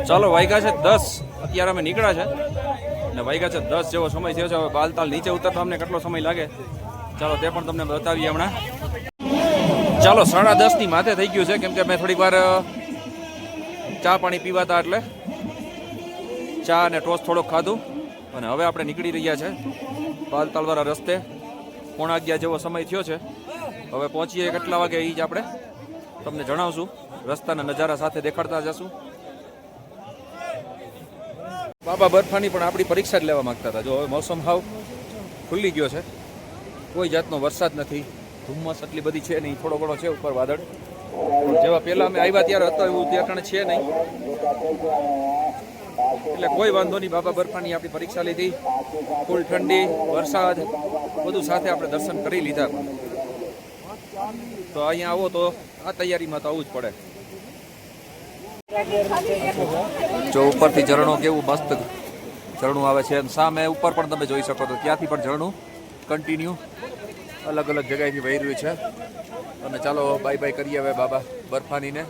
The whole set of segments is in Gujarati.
ચાલો વાગ્યા છે 10, અત્યારે અમે નીકળ્યા છે ને વાગ્યા છે 10 જેવો સમય થયો છે. હવે બાલતાલ નીચે ઉતરતા અમને કેટલો સમય લાગે ચાલો તે પણ તમને બતાવીએ હમણાં. ચાલો 10:30 ની માથે થઈ ગયું છે, કેમ કે મેં થોડીક વાર ચા પાણી પીવાતા એટલે ચા અને ટોસ્ટ થોડોક ખાધું અને હવે આપણે નીકળી રહ્યા છે બાલતાલવાળા રસ્તે. 11:15 જેવો સમય થયો છે. હવે પહોંચીએ કેટલા વાગે એ જ આપણે તમને જણાવશું, રસ્તાના નજારા સાથે દેખાડતા જશું. બાબા બરફાની પણ આપણી પરીક્ષા જ લેવા માંગતા હતા. જો હવે મોસમ હાવ ખુલ્લી ગયો છે, કોઈ જાતનો વરસાદ નથી, ધુમ્મસ એટલી બધી છે નહીં, થોડો ઘણો છે ઉપર વાદળ. જેવા પહેલા અમે આવ્યા ત્યારે હતો એવું ત્યાં છે નહીં, એટલે કોઈ વાંધો નહીં. બાબા બરફાની આપણી પરીક્ષા લીધી, ફૂલ ઠંડી, વરસાદ બધું સાથે આપણે દર્શન કરી લીધા. તો અહીંયા આવો તો આ તૈયારીમાં તો આવવું જ પડે. જો ઉપરથી ઝરણું કેવું મસ્ત ઝરણું આવે છે, સામે ઉપર પણ તમે જોઈ શકો તો ત્યાંથી પણ ઝરણું કન્ટિન્યુ અલગ અલગ જગ્યાએથી વહી રહ્યું છે. અને ચાલો બાય બાય કરીએ હવે બાબા બરફાનીને.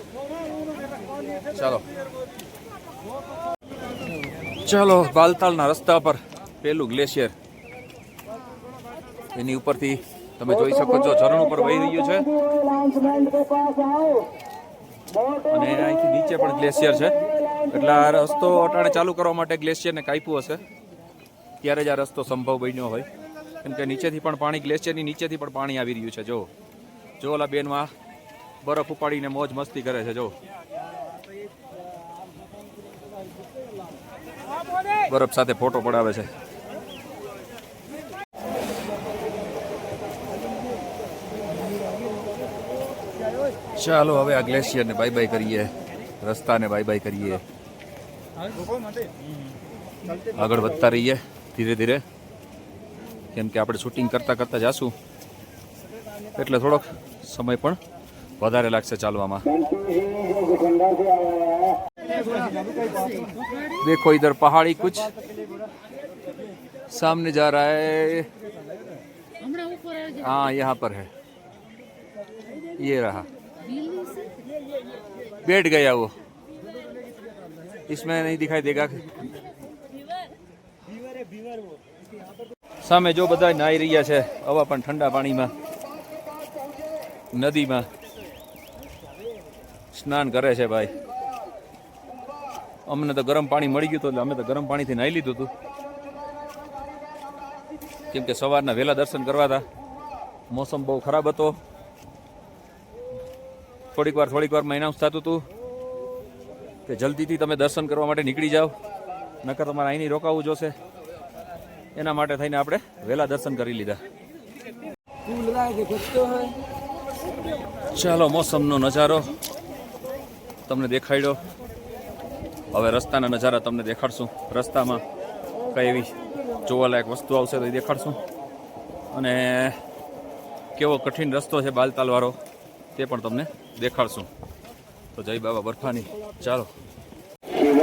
ચાલો બાલતાલના રસ્તા પર પેલું ગ્લેશિયર, એની ઉપરથી તમે જોઈ શકો છો ઝરણું પર વહી રહ્યું છે. અને અહીંથી નીચે પણ ગ્લેશિયર છે, એટલે આ રસ્તો અટાણે ચાલુ કરવા માટે ગ્લેશિયરને કાપ્યું હશે ત્યારે જ આ રસ્તો સંભવ બન્યો હોય, કેમ કે નીચેથી પણ પાણી, ગ્લેશિયરની નીચેથી પણ પાણી આવી રહ્યું છે. જો ઓલા બેનમાં બરફ ઉપાડીને મોજ મસ્તી કરે છે. જો બરફ સાથે ફોટો પડાવે છે. ચાલો હવે આ ગ્લેશિયરને બાય બાય કરીએ, રસ્તાને બાય બાય કરીએ, આગળ વધતા રહીએ ધીરે ધીરે, કેમ કે આપણે શૂટિંગ કરતા કરતા જાશું એટલે થોડોક સમય પણ વધારે લાગશે ચાલવામાં. देखो इधर पहाड़ी कुछ सामने जा रहा है, हाँ यहाँ पर है, ये रहा, बैठ गया वो, इसमें नहीं दिखाई देगा. સામે જો બધા નાઈ રહ્યા છે, હવા પણ ઠંડા પાણીમાં નદીમાં સ્નાન કરે છે ભાઈ. અમને તો ગરમ પાણી મળી ગયું હતું એટલે અમે તો ગરમ પાણીથી નાહી લીધું હતું, કેમ કે સવારના વહેલા દર્શન કરવા હતા. મોસમ બહુ ખરાબ હતો, થોડીક વારમાં એનાઉન્સ થતું હતું કે જલ્દીથી તમે દર્શન કરવા માટે નીકળી જાઓ, નકર તમારે અહીં રોકાવું જોશે. એના માટે થઈને આપણે વહેલા દર્શન કરી લીધા. ચાલો મોસમનો નજારો તમને દેખાડ્યો, હવે રસ્તાના નજારા તમને દેખાડશું. રસ્તામાં કઈ એવી જોવાલાયક વસ્તુ આવશે તો એ દેખાડશું, અને કેવો કઠિન રસ્તો છે બાલતાલવાળો તે પણ તમને દેખાડશું. તો જય બાબા બરફાની.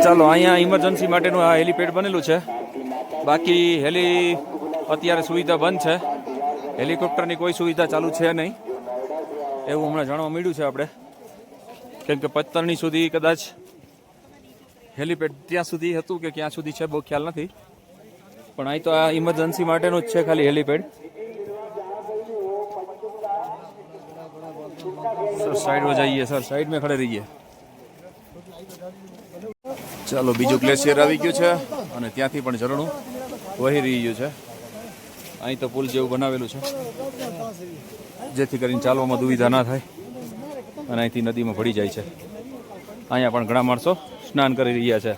ચાલો અહીંયા ઇમરજન્સી માટેનું આ હેલીપેડ બનેલું છે, બાકી અત્યારે સુવિધા બંધ છે. હેલિકોપ્ટરની કોઈ સુવિધા ચાલુ છે નહીં એવું હમણાં જાણવા મળ્યું છે આપણે, કેમ કે પત્તરની સુધી કદાચ હેલિપેડ ત્યાં સુધી હતું કે ક્યાં સુધી છે બહુ ખ્યાલ નથી, પણ અહીં તો આ ઇમરજન્સી માટેનું જ છે ખાલી હેલિપેડ. સર સાઈડ में जाइए, સર સાઈડ में ખડે રહીએ. ચાલો બીજું ગ્લેશિયર આવી ગયું છે અને ત્યાંથી પણ ઝરણું વહી રહ્યું છે. અહીં તો પુલ જેવું બનાવેલું છે જેથી કરીને ચાલવામાં દુવિધા ના થાય, અને અહીંથી નદીમાં ભળી જાય છે. અહીંયા પણ ઘણા માણસો સ્નાન કરી રહ્યા છે.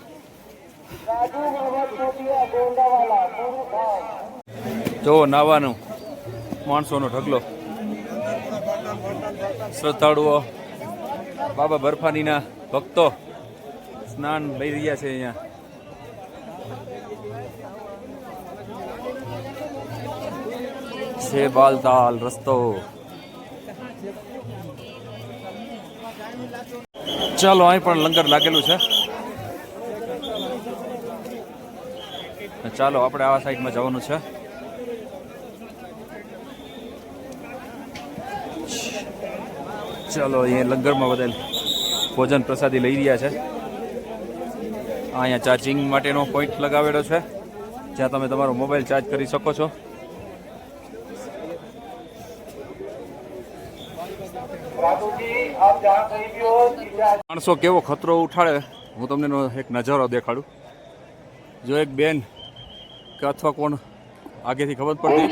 જો નાવાનું માણસોનો ઢગલો, શ્રદ્ધાળુઓ, બાબા બરફાનીના ભક્તો સ્નાન લઈ રહ્યા છે. અહીંયા છે બાલતાલ રસ્તો. ચાલો અહીં પણ લંગર લાગેલું છે. ચાલો આપણે આ સાઈડમાં જવાનું છે. ચાલો અહીંયા લંગરમાં બધા ભોજન પ્રસાદી લઈ રહ્યા છે. અહીંયા ચાર્જિંગ માટેનો પોઈન્ટ લગાવેલો છે જ્યાં તમે તમારો મોબાઈલ ચાર્જ કરી શકો છો. માણસો કેવો ખતરો ઉઠાડે હું તમને એક નજારો દેખાડું. જો એક બેન કે અથવા કોણ આગેથી ખબર પડતી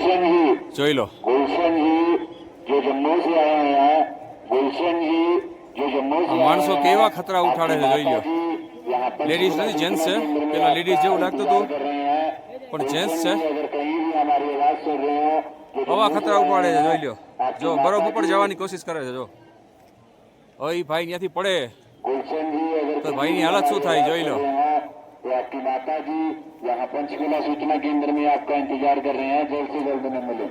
જોઈ લો. માણસો કેવા ખતરા ઉઠાડે છે જોઈ લો. લેડીઝ નથી જેન્ટ્સ છે. પેલા લેડીઝ જેવું લાગતું હતું પણ જેન્ટ્સ છે. આવા ખતરા ઉપાડે છે જોઈ લો. જો બરફ ઉપર જવાની કોશિશ કરે છે. જો હવે એ ભાઈ ત્યાંથી પડે તો ભાઈની હાલત શું થાય જોઈ લો. आपकी माता जी यहाँ पंचकुला सूचना केंद्र में आपका इंतजार कर रहे हैं. जल्द से जल्द उन्हें मिले.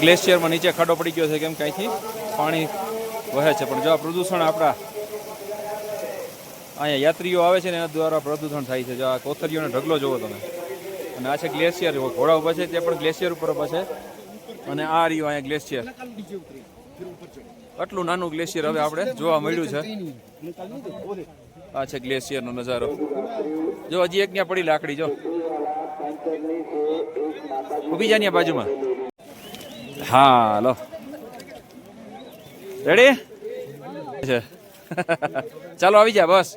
ગ્લેશિયરમાં નીચે ખાડો પડી ગયો છે કેમ કે અહીંથી પાણી વહે છે. પણ જો આ પ્રદૂષણ આપણા અહીંયા યાત્રીઓ આવે છે ને એના દ્વારા પ્રદૂષણ થાય છે. જો આ કોથળીઓનો ઢગલો જોવો તમે. અને આ છે ગ્લેશિયર. ઘોડા ઉભા છે તે પણ ગ્લેશિયર ઉપર ઉભા છે. અને આ રહ્યું અહીંયા ગ્લેશિયર. આટલું નાનું ગ્લેશિયર હવે આપણે જોવા મળ્યું છે. આ છે ગ્લેશિયરનો નજારો. જો હજી એક ત્યાં પડી લાકડી. જો ઊભી જા ત્યાં બાજુમાં. હા લો રેડી છે. ચાલો આવી જા બસ.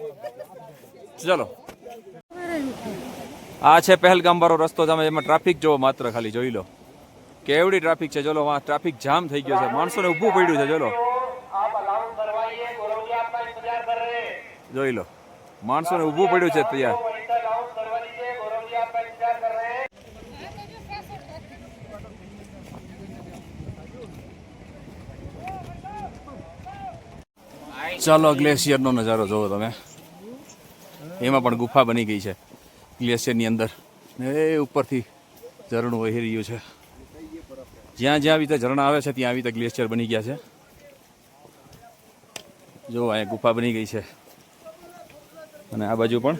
ચલો આ છે પહેલગામ વાળો રસ્તો. તમે એમાં ટ્રાફિક જોવો માત્ર ખાલી જોઈ લો કેવડી ટ્રાફિક છે. ચલો આ ટ્રાફિક જામ થઈ ગયો છે. માણસોને ઊભું પડ્યું છે. ચલો જોઈ લો માણસોને ઊભું પડ્યું છે તૈયાર. ચાલો ગ્લેશિયરનો નજારો જોવો તમે. એમાં પણ ગુફા બની ગઈ છે ગ્લેશિયરની અંદર. એ ઉપરથી ઝરણું વહી રહ્યું છે. જ્યાં જ્યાં આવી રીતે ઝરણા આવે છે ત્યાં આવી રીતે ગ્લેશિયર બની ગયા છે. જો અહીંયા ગુફા બની ગઈ છે. અને આ બાજુ પણ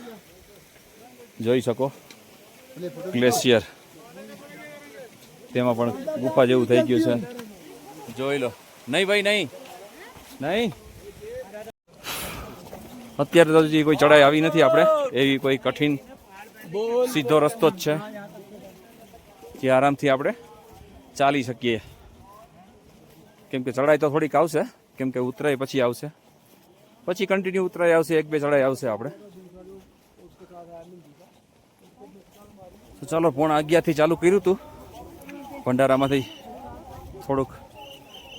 જોઈ શકો ગ્લેશિયર. તેમાં પણ ગુફા જેવું થઈ ગયું છે. જોઈ લો. નહીં ભાઈ નહીં નહીં. અત્યારે તો હજી કોઈ ચડાઈ આવી નથી આપણે. એવી કોઈ કઠિન સીધો રસ્તો જ છે જે આરામથી આપણે ચાલી શકીએ. કેમ કે ચડાઈ તો થોડીક આવશે. કેમ કે ઉતરાય પછી આવશે. પછી કન્ટિન્યુ ઉતરાય આવશે. એક બે ચડાઈ આવશે આપણે. તો ચાલો 11:30 ચાલુ કર્યું હતું. ભંડારામાંથી થોડુંક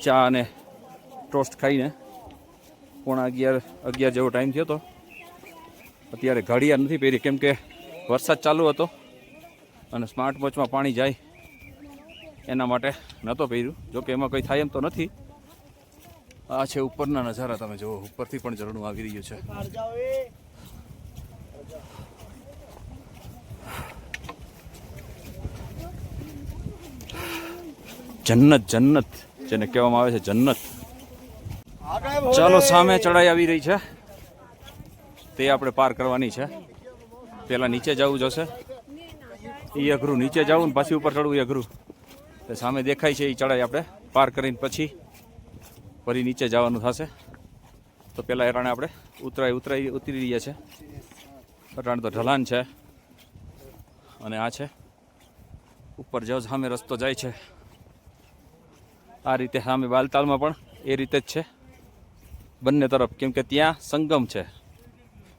ચા અને ટોસ્ટ ખાઈને 11:30 જેવો ટાઈમ થયો હતો. અત્યારે ઘડિયાળ નથી પહેરી કેમ કે વરસાદ ચાલુ હતો અને સ્માર્ટ વોચમાં પાણી જાય એના માટે નહોતો પહેર્યું. જોકે એમાં કંઈ થાય એમ તો નથી. આ છે ઉપરના નજારા. તમે જુઓ ઉપરથી પણ ઝરણું આવી રહ્યું છે. જન્નત જન્નત જેને કહેવામાં આવે છે જન્નત. ચાલો સામે ચડાઈ આવી રહી છે તે આપણે પાર કરવાની છે. પહેલાં નીચે જવું જશે. એ અઘરું. નીચે જવું ને પાછી ઉપર ચડવું એ અઘરું. તે સામે દેખાય છે એ ચડાઈ આપણે પાર કરીને પછી ફરી નીચે જવાનું થશે. તો પહેલાં એરાણે આપણે ઉતરી રહ્યા છે. અટાણે તો ઢલાન છે. અને આ છે ઉપર જાવ સામે રસ્તો જાય છે. આ રીતે સામે બાલતાલમાં પણ એ રીતે જ છે બંને તરફ. કેમ કે ત્યાં સંગમ છે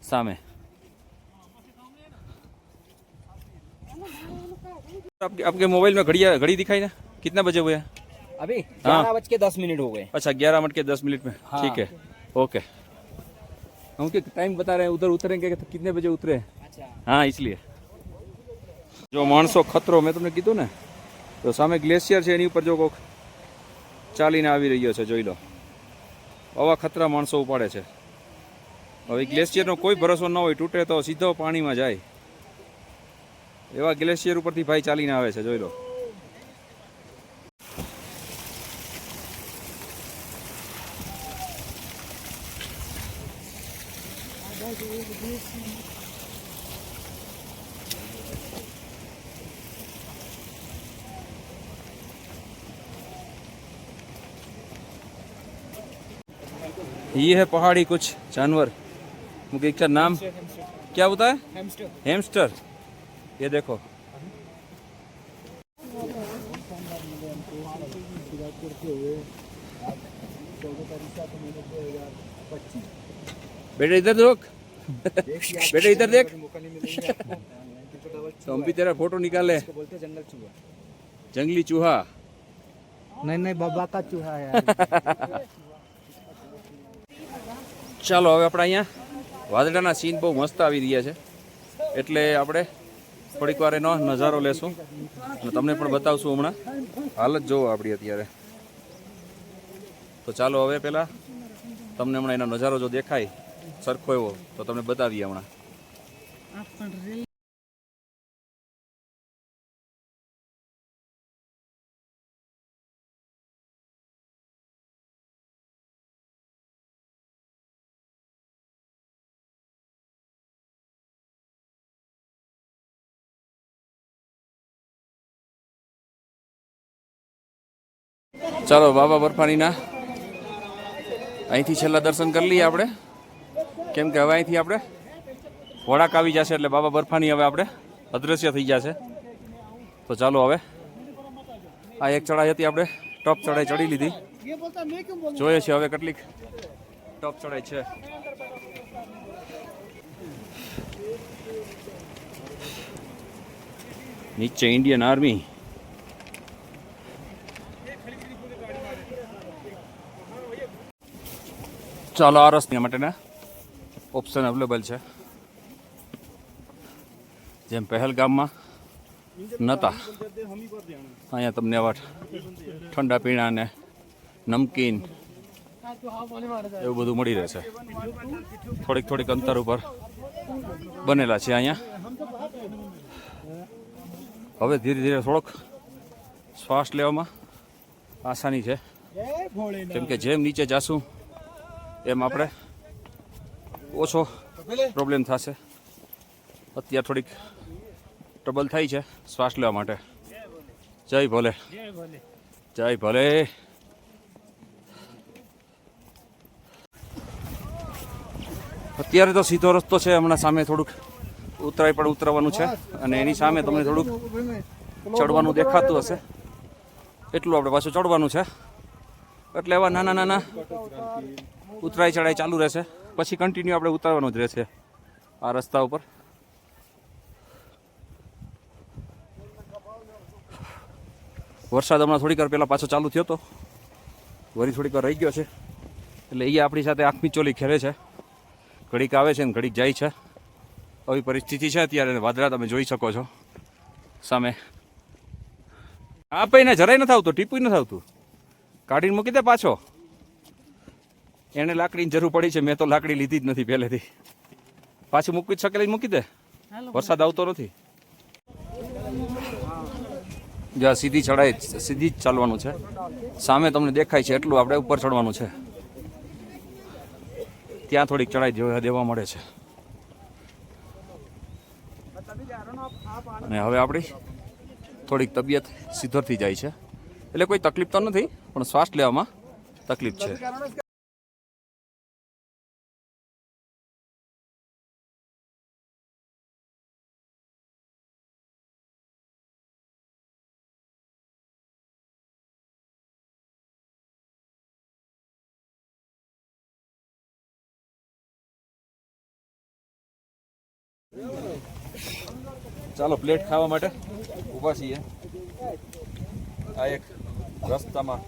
સામે. आपके मोबाइल में घड़ी दिखाई ना कितना बजे हुए हैं अभी 11:10 हो गए. अच्छा 11:10 में. हाँ. ठीक है ओके. हम के टाइम बता रहे हैं उधर उतरेंगे तो कितने बजे उतरे. अच्छा. हाँ इसलिए जो माणसो खतरो મેં તમને કીધું ને તો સામે ગ્લેશિયર છે એની ઉપર જો કોક ચાલીને આવી રહ્યો છે જોઈ લો. આવા ખતરા માણસો ઉપાડે છે. હવે ગ્લેશિયરનો કોઈ ભરોસો ન હોય. તૂટે તો સીધો પાણીમાં જાય. એવા ગ્લેશિયર ઉપરથી ભાઈ ચાલીને આવે છે જોઈ લો. ये है पहाड़ी कुछ जानवर, मुझे इसका नाम क्या होता है? हेमस्टर। हेमस्टर। ये देखो, बेटा इधर देख, बेटा इधर देख, तो हम भी तेरा फोटो निकाले। बोलते जंगल चूहा। जंगली चूहा। नहीं बाबा का चूहा है। ચાલો હવે આપણે અહીંયા વાદળાના સીન બહુ મસ્ત આવી રહ્યા છે, એટલે આપણે થોડીક વાર એનો નજારો લેશું અને તમને પણ બતાવશું. હમણાં હાલત જોવો આપણી અત્યારે. તો ચાલો હવે પહેલાં તમને હમણાં એનો નજારો જો દેખાય સરખો એવો તો તમને બતાવીએ હમણાં. ચાલો બાબા બરફાનીના અહીંથી છેલ્લા દર્શન કરી લઈએ આપણે, કેમ કે હવે અહીંથી આપણે વળાક આવી જશે એટલે બાબા બરફાની હવે આપણે અદૃશ્ય થઈ જશે. તો ચાલો હવે આ એક ચઢાઈ હતી, આપણે ટોપ ચઢાઈ ચડી લીધી. જોઈએ છીએ હવે કેટલીક ટોપ ચઢાઈ છે. નીચે ઇન્ડિયન આર્મી. ચાલો આ રસ્તા માટેના ઓપ્શન અવેલેબલ છે, જેમ પહેલગામમાં નહોતા. અહીંયા તમને આવા ઠંડા પીણા ને નમકીન એવું બધું મળી રહેશે. થોડીક અંતર ઉપર બનેલા છે અહીંયા. હવે ધીરે ધીરે થોડોક શ્વાસ લેવામાં આસાની છે, કેમ કે જેમ નીચે જાશું એમ આપણે ઓછો પ્રોબ્લેમ થશે. અત્યારે થોડીક ટ્રબલ થાય છે શ્વાસ લેવા માટે. જય ભોલે, જય ભોલે. અત્યારે તો સીધો રસ્તો છે, હમણાં સામે થોડુંક ઉતરાય પણ ઉતરવાનું છે અને એની સામે તમને થોડુંક ચડવાનું દેખાતું હશે, એટલું આપણે પાછું ચડવાનું છે. એટલે એવા નાના ઉતરાય ચડાઈ ચાલુ રહેશે, પછી કન્ટિન્યુ આપણે ઉતારવાનું જ રહેશે આ રસ્તા ઉપર. વરસાદ હમણાં થોડીક વાર પહેલાં પાછો ચાલુ થયો હતો, વળી થોડીક વાર રહી ગયો છે, એટલે એ આપણી સાથે આંખમી ચોલી ખેલે છે. ઘડીક આવે છે ને ઘડીક જાય છે, આવી પરિસ્થિતિ છે અત્યારે. વાદળા તમે જોઈ શકો છો સામે. આ પૈને જરાય નથી આવતું, ટીપું નથી આવતું. કાઢીને મૂકી દે પાછો. એને લાકડીની જરૂર પડી છે, મેં તો લાકડી લીધી જ નથી પહેલેથી. પાછી મૂકી જ શકેલી મૂકી દે, વરસાદ આવતો નથી. જ્યાં સીધી ચડાઈ સીધી જ ચાલવાનું છે. સામે તમને દેખાય છે એટલું આપણે ઉપર ચડવાનું છે, ત્યાં થોડીક ચડાઈ દેવા મળે છે. અને હવે આપણી થોડીક તબિયત સુધરતી જાય છે, એટલે કોઈ તકલીફ તો નથી, પણ શ્વાસ લેવામાં તકલીફ છે. ચાલો પ્લેટ ખાવા માટે ઊભા છીએ. આ એક રસ્તામાં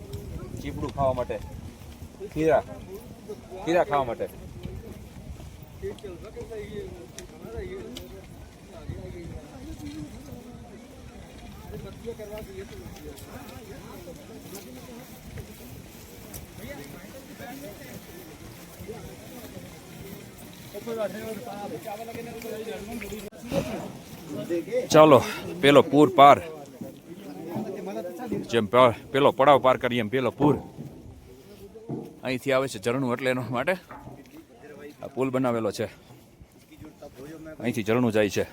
ચીપડું ખાવા માટે, ખીરા ખાવા માટે. ચાલો પેલો પૂર પાર, જેમ પેલો પડાવ પાર કરીએ એમ પેલો પૂર અહીંથી આવે છે ઝરણું, એટલે એના માટે આ પુલ બનાવેલો છે. અહીંથી ઝરણું જાય છે.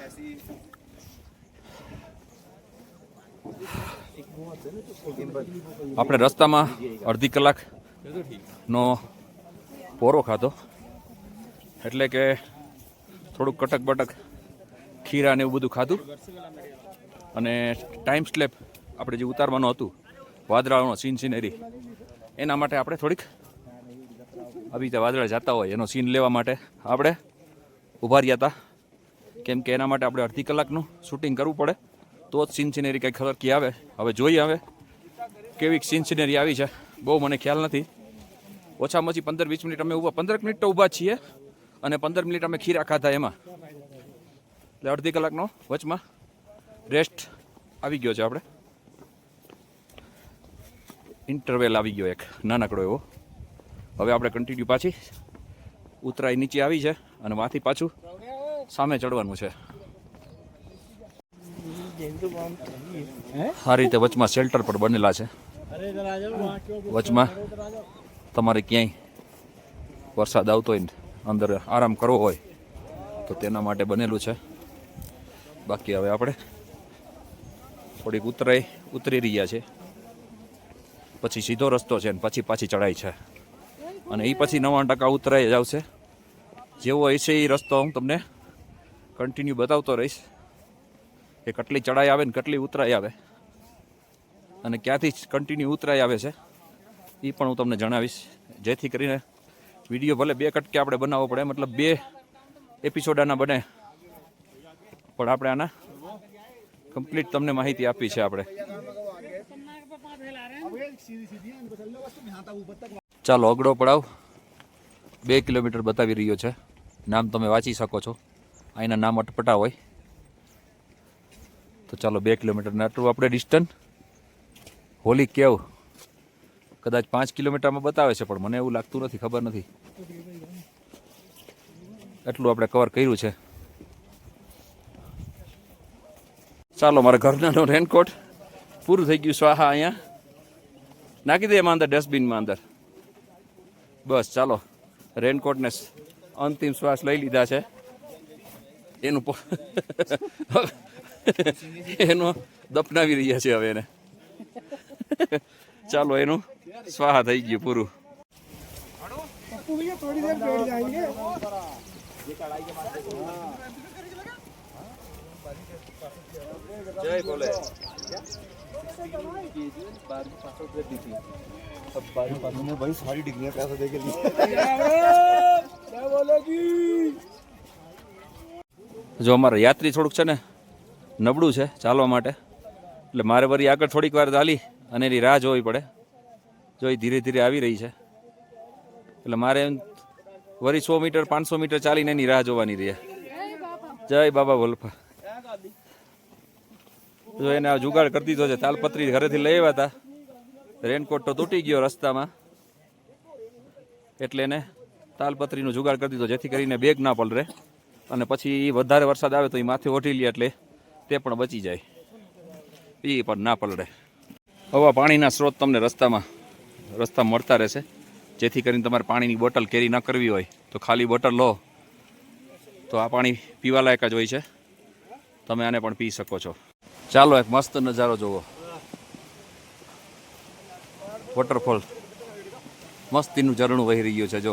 આપણે રસ્તામાં અડધી કલાકનો પોરો ખાધો, એટલે કે થોડુંક કટક બટક ખીરા ને એવું બધું ખાધું. અને ટાઈમ સ્લેપ આપણે જે ઉતારવાનું હતું વાદળાનો સીન સિનેરી, એના માટે આપણે થોડીક આવી રીતે વાદળા જતા હોય એનો સીન લેવા માટે આપણે ઊભા રહ્યા હતા. કેમ કે એના માટે આપણે અડધી કલાકનું શૂટિંગ કરવું પડે તો જ સીન સિનેરી કંઈક ખબર આવે. હવે જોઈએ હવે કેવી સીન સિનેરી આવી છે, બહુ મને ખ્યાલ નથી. ઓછામાં ઓછી 15-20 મિનિટ અમે ઊભા, 15 મિનિટ તો ઊભા છીએ અને 15 મિનિટ અમે ખીરા ખાધા એમાં, એટલે અડધી કલાકનો વચમાં રેસ્ટ આવી ગયો છે. આપણે ઇન્ટરવેલ આવી ગયો એક નાનકડો એવો. હવે આપણે કન્ટિન્યુ પાછી ઉતરાઈ નીચે આવી છે અને માંથી પાછું સામે ચડવાનું છે. આ રીતે વચમાં શેલ્ટર પર બનેલા છે. વચમાં તમારે ક્યાંય વરસાદ આવતો હોય ને અંદર આરામ કરવો હોય તો તેના માટે બનેલું છે. બાકી હવે આપણે થોડીક ઉતરી રહ્યા છે, પછી સીધો રસ્તો છે ને પછી પાછી ચડાઈ છે અને એ પછી 90% ઉતરાઈ જ આવશે. જેવો હશે એ રસ્તો હું તમને કન્ટિન્યુ બતાવતો રહીશ કે કેટલી ચડાઈ આવે ને કેટલી ઉતરાઈ આવે અને ક્યાંથી કન્ટિન્યુ ઉતરાઈ આવે છે એ પણ હું તમને જણાવીશ, જેથી કરીને વિડીયો ભલે 2 કટકે આપણે બનાવવો પડે, મતલબ 2 એપિસોડ આના બને, પણ આપણે આના કમ્પ્લીટ તમને માહિતી આપી છે આપણે. ચાલો અગડો પડાવ 2 કિલોમીટર બતાવી રહ્યો છે. નામ તમે વાંચી શકો છો, અહીંના નામ અટપટા હોય. તો ચાલો 2 કિલોમીટરને આટલું આપણે ડિસ્ટન્સ. હોલી કેવ કદાચ 5 કિલોમીટરમાં બતાવે છે, પણ મને એવું લાગતું નથી, ખબર નથી. એટલું આપણે કવર કર્યું છે. ચાલો મારા ઘરનાનો રેનકોટ પૂરું થઈ ગયું સ્વાહા. અહીંયા નાખી દે એમાં અંદર, ડસ્ટબિનમાં અંદર. બસ ચાલો, રેનકોટને અંતિમ શ્વાસ લઈ લીધા છે. એનું દફનાવી રહ્યા છે હવે એને. ચાલો એનું સ્વાહા થઈ ગયું પૂરું. જય બોલે. भाई सारी डिग्रियां पैसा दे के જો અમારે યાત્રી થોડુંક છે ને નબળું છે ચાલવા માટે, એટલે મારે વળી આગળ થોડીક વાર ચાલી અને એની રાહ જોવી પડે. જો એ ધીરે ધીરે આવી રહી છે એટલે મારે વળી 100 મીટર 500 મીટર ચાલીને એની રાહ જોવાની રહે. જય બાબા વલ્ફા. જો એને આ જુગાડ કરી દીધો છે. તાલપત્રી ઘરેથી લઈ આવ્યા હતા, રેનકોટ તો તૂટી ગયો રસ્તામાં, એટલે એને તાલપત્રીનું જુગાડ કરી દીધો જેથી કરીને બેગ ના પલરે અને પછી વધારે વરસાદ આવે તો એ માથે ઓઢી લે એટલે તે પણ બચી જાય, એ પણ ના પલરે. હવા પાણીના સ્ત્રોત તમને રસ્તા મળતા રહેશે, જેથી કરીને તમારે પાણીની બોટલ કેરી ના કરવી હોય તો ખાલી બોટલ લો તો આ પાણી પીવાલાયક જ હોય છે, તમે આને પણ પી શકો છો. ચાલો એક મસ્ત નજારો જોવો, વોટરફોલ, મસ્તીનું ઝરણું વહી રહ્યું છે. જો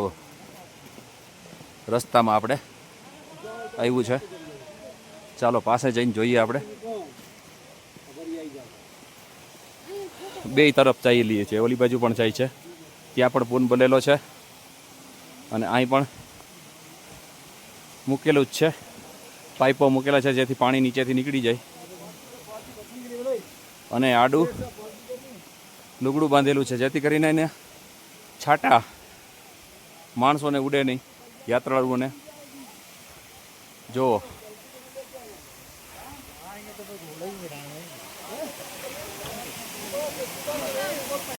રસ્તામાં આપણે આવ્યું છે. ચાલો પાસે જઈને જોઈએ. આપણે બે તરફ જઈ લઈએ છીએ, ઓલી બાજુ પણ જાય છે, ત્યાં પણ પૂન બનેલો છે અને અહીં પણ મૂકેલું જ છે, પાઇપો મૂકેલા છે જેથી પાણી નીચેથી નીકળી જાય. અને આડું લુગડું બાંધેલું છે જેથી કરીને એને છાંટા માણસોને ઉડે નહીં, યાત્રાળુઓને. જુઓ